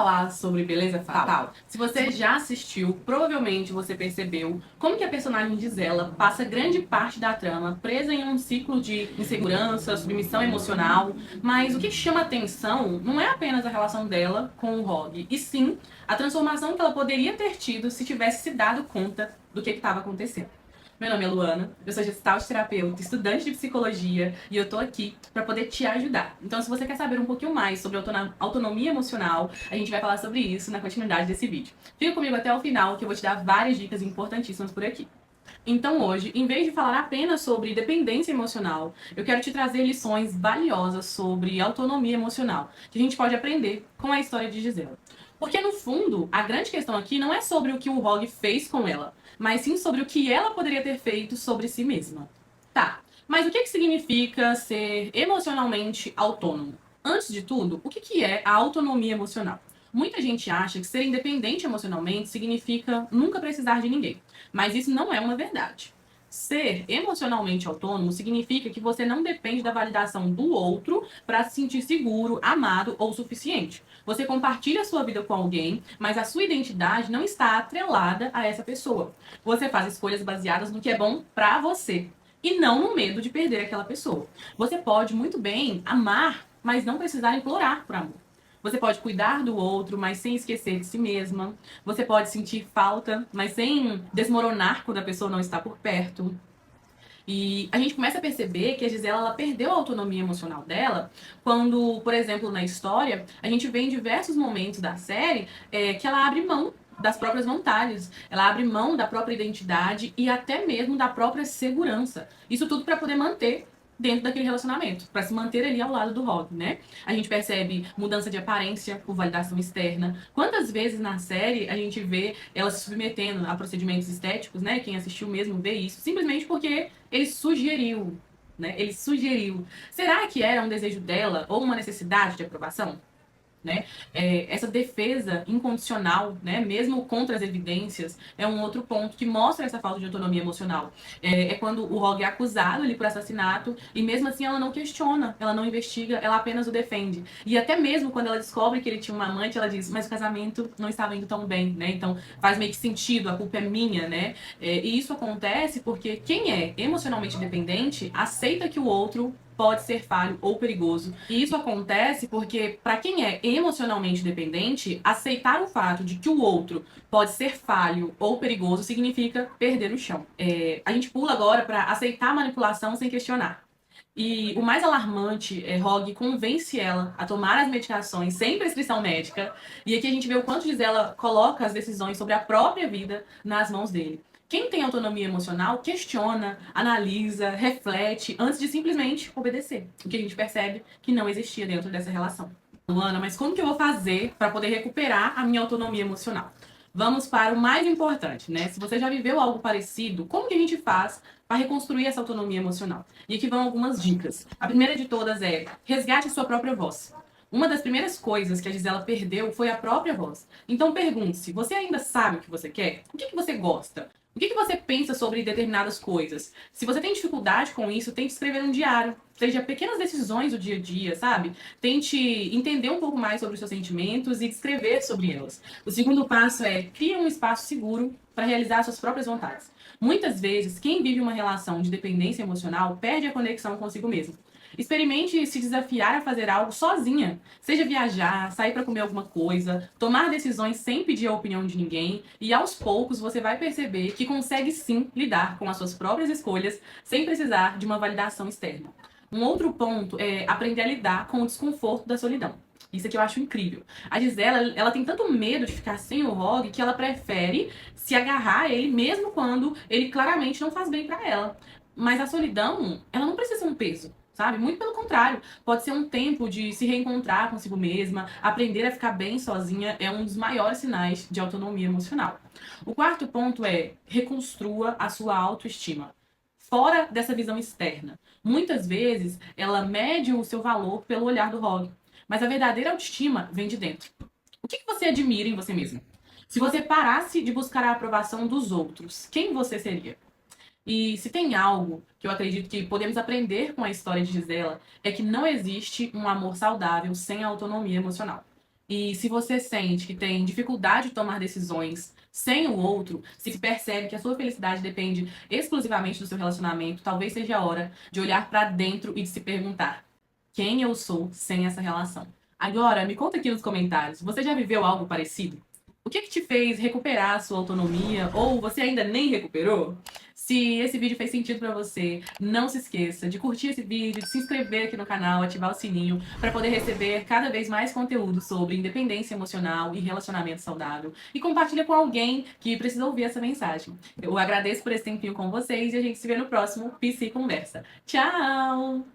falar sobre beleza fatal? Se você já assistiu, provavelmente você percebeu como que a personagem Gisela passa grande parte da trama presa em um ciclo de insegurança, submissão emocional, mas o que chama atenção não é apenas a relação dela com o Rogue, e sim a transformação que ela poderia ter tido se tivesse se dado conta do que estava acontecendo. Meu nome é Luana, eu sou gestalt terapeuta, estudante de psicologia e eu tô aqui para poder te ajudar. Então, se você quer saber um pouquinho mais sobre autonomia emocional, a gente vai falar sobre isso na continuidade desse vídeo. Fica comigo até o final que eu vou te dar várias dicas importantíssimas por aqui. Então hoje, em vez de falar apenas sobre dependência emocional, eu quero te trazer lições valiosas sobre autonomia emocional, que a gente pode aprender com a história de Gisela. Porque no fundo, a grande questão aqui não é sobre o que o Rogue fez com ela, mas sim sobre o que ela poderia ter feito sobre si mesma. Tá, mas o que significa ser emocionalmente autônomo? Antes de tudo, o que é a autonomia emocional? Muita gente acha que ser independente emocionalmente significa nunca precisar de ninguém. Mas isso não é uma verdade. Ser emocionalmente autônomo significa que você não depende da validação do outro para se sentir seguro, amado ou suficiente. Você compartilha a sua vida com alguém, mas a sua identidade não está atrelada a essa pessoa. Você faz escolhas baseadas no que é bom para você e não no medo de perder aquela pessoa. Você pode muito bem amar, mas não precisar implorar por amor. Você pode cuidar do outro, mas sem esquecer de si mesma. Você pode sentir falta, mas sem desmoronar quando a pessoa não está por perto. E a gente começa a perceber que a Gisela ela perdeu a autonomia emocional dela quando, por exemplo, na história, a gente vê em diversos momentos da série que ela abre mão das próprias vontades, ela abre mão da própria identidade e até mesmo da própria segurança. Isso tudo para poder manter dentro daquele relacionamento, para se manter ali ao lado do Rogue, né? A gente percebe mudança de aparência por validação externa. Quantas vezes na série a gente vê ela se submetendo a procedimentos estéticos, né? Quem assistiu mesmo vê isso, simplesmente porque ele sugeriu, né? Ele sugeriu. Será que era um desejo dela ou uma necessidade de aprovação? Né? Essa defesa incondicional, né, mesmo contra as evidências, é um outro ponto que mostra essa falta de autonomia emocional. É quando o Rogue é acusado ali por assassinato e mesmo assim ela não questiona, ela não investiga, ela apenas o defende. E até mesmo quando ela descobre que ele tinha uma amante, ela diz, mas o casamento não estava indo tão bem, né? Então faz meio que sentido, a culpa é minha, né? E isso acontece porque quem é emocionalmente dependente aceita que o outro pode ser falho ou perigoso. E isso acontece porque, para quem é emocionalmente dependente, aceitar o fato de que o outro pode ser falho ou perigoso significa perder o chão. A gente pula agora para aceitar a manipulação sem questionar. E o mais alarmante é Rogue convence ela a tomar as medicações sem prescrição médica. E aqui a gente vê o quanto Gisela coloca as decisões sobre a própria vida nas mãos dele. Quem tem autonomia emocional questiona, analisa, reflete antes de simplesmente obedecer. O que a gente percebe que não existia dentro dessa relação. Luana, mas como que eu vou fazer para poder recuperar a minha autonomia emocional? Vamos para o mais importante, né? Se você já viveu algo parecido, como que a gente faz para reconstruir essa autonomia emocional? E aqui vão algumas dicas. A primeira de todas é resgate a sua própria voz. Uma das primeiras coisas que a Gisela perdeu foi a própria voz. Então pergunte-se, você ainda sabe o que você quer? O que você gosta? O que você pensa sobre determinadas coisas? Se você tem dificuldade com isso, tente escrever um diário. Seja pequenas decisões do dia a dia, sabe? Tente entender um pouco mais sobre os seus sentimentos e escrever sobre elas. O segundo passo é crie um espaço seguro para realizar suas próprias vontades. Muitas vezes, quem vive uma relação de dependência emocional perde a conexão consigo mesmo. Experimente se desafiar a fazer algo sozinha. Seja viajar, sair para comer alguma coisa, tomar decisões sem pedir a opinião de ninguém, e aos poucos você vai perceber que consegue sim lidar com as suas próprias escolhas sem precisar de uma validação externa. Um outro ponto é aprender a lidar com o desconforto da solidão. Isso aqui eu acho incrível. A Gisela, ela tem tanto medo de ficar sem o Rogue que ela prefere se agarrar a ele mesmo quando ele claramente não faz bem para ela. Mas a solidão, ela não precisa ser um peso, sabe? Muito pelo contrário. Pode ser um tempo de se reencontrar consigo mesma, aprender a ficar bem sozinha é um dos maiores sinais de autonomia emocional. O quarto ponto é reconstrua a sua autoestima. Fora dessa visão externa. Muitas vezes, ela mede o seu valor pelo olhar do Rogue. Mas a verdadeira autoestima vem de dentro. O que você admira em você mesmo? Se você parasse de buscar a aprovação dos outros, quem você seria? E se tem algo que eu acredito que podemos aprender com a história de Gisela, é que não existe um amor saudável sem a autonomia emocional. E se você sente que tem dificuldade de tomar decisões sem o outro, se percebe que a sua felicidade depende exclusivamente do seu relacionamento, talvez seja a hora de olhar para dentro e de se perguntar: quem eu sou sem essa relação? Agora, me conta aqui nos comentários, você já viveu algo parecido? O que te fez recuperar a sua autonomia ou você ainda nem recuperou? Se esse vídeo fez sentido para você, não se esqueça de curtir esse vídeo, de se inscrever aqui no canal, ativar o sininho para poder receber cada vez mais conteúdo sobre independência emocional e relacionamento saudável. E compartilha com alguém que precisa ouvir essa mensagem. Eu agradeço por esse tempinho com vocês e a gente se vê no próximo PC Conversa. Tchau!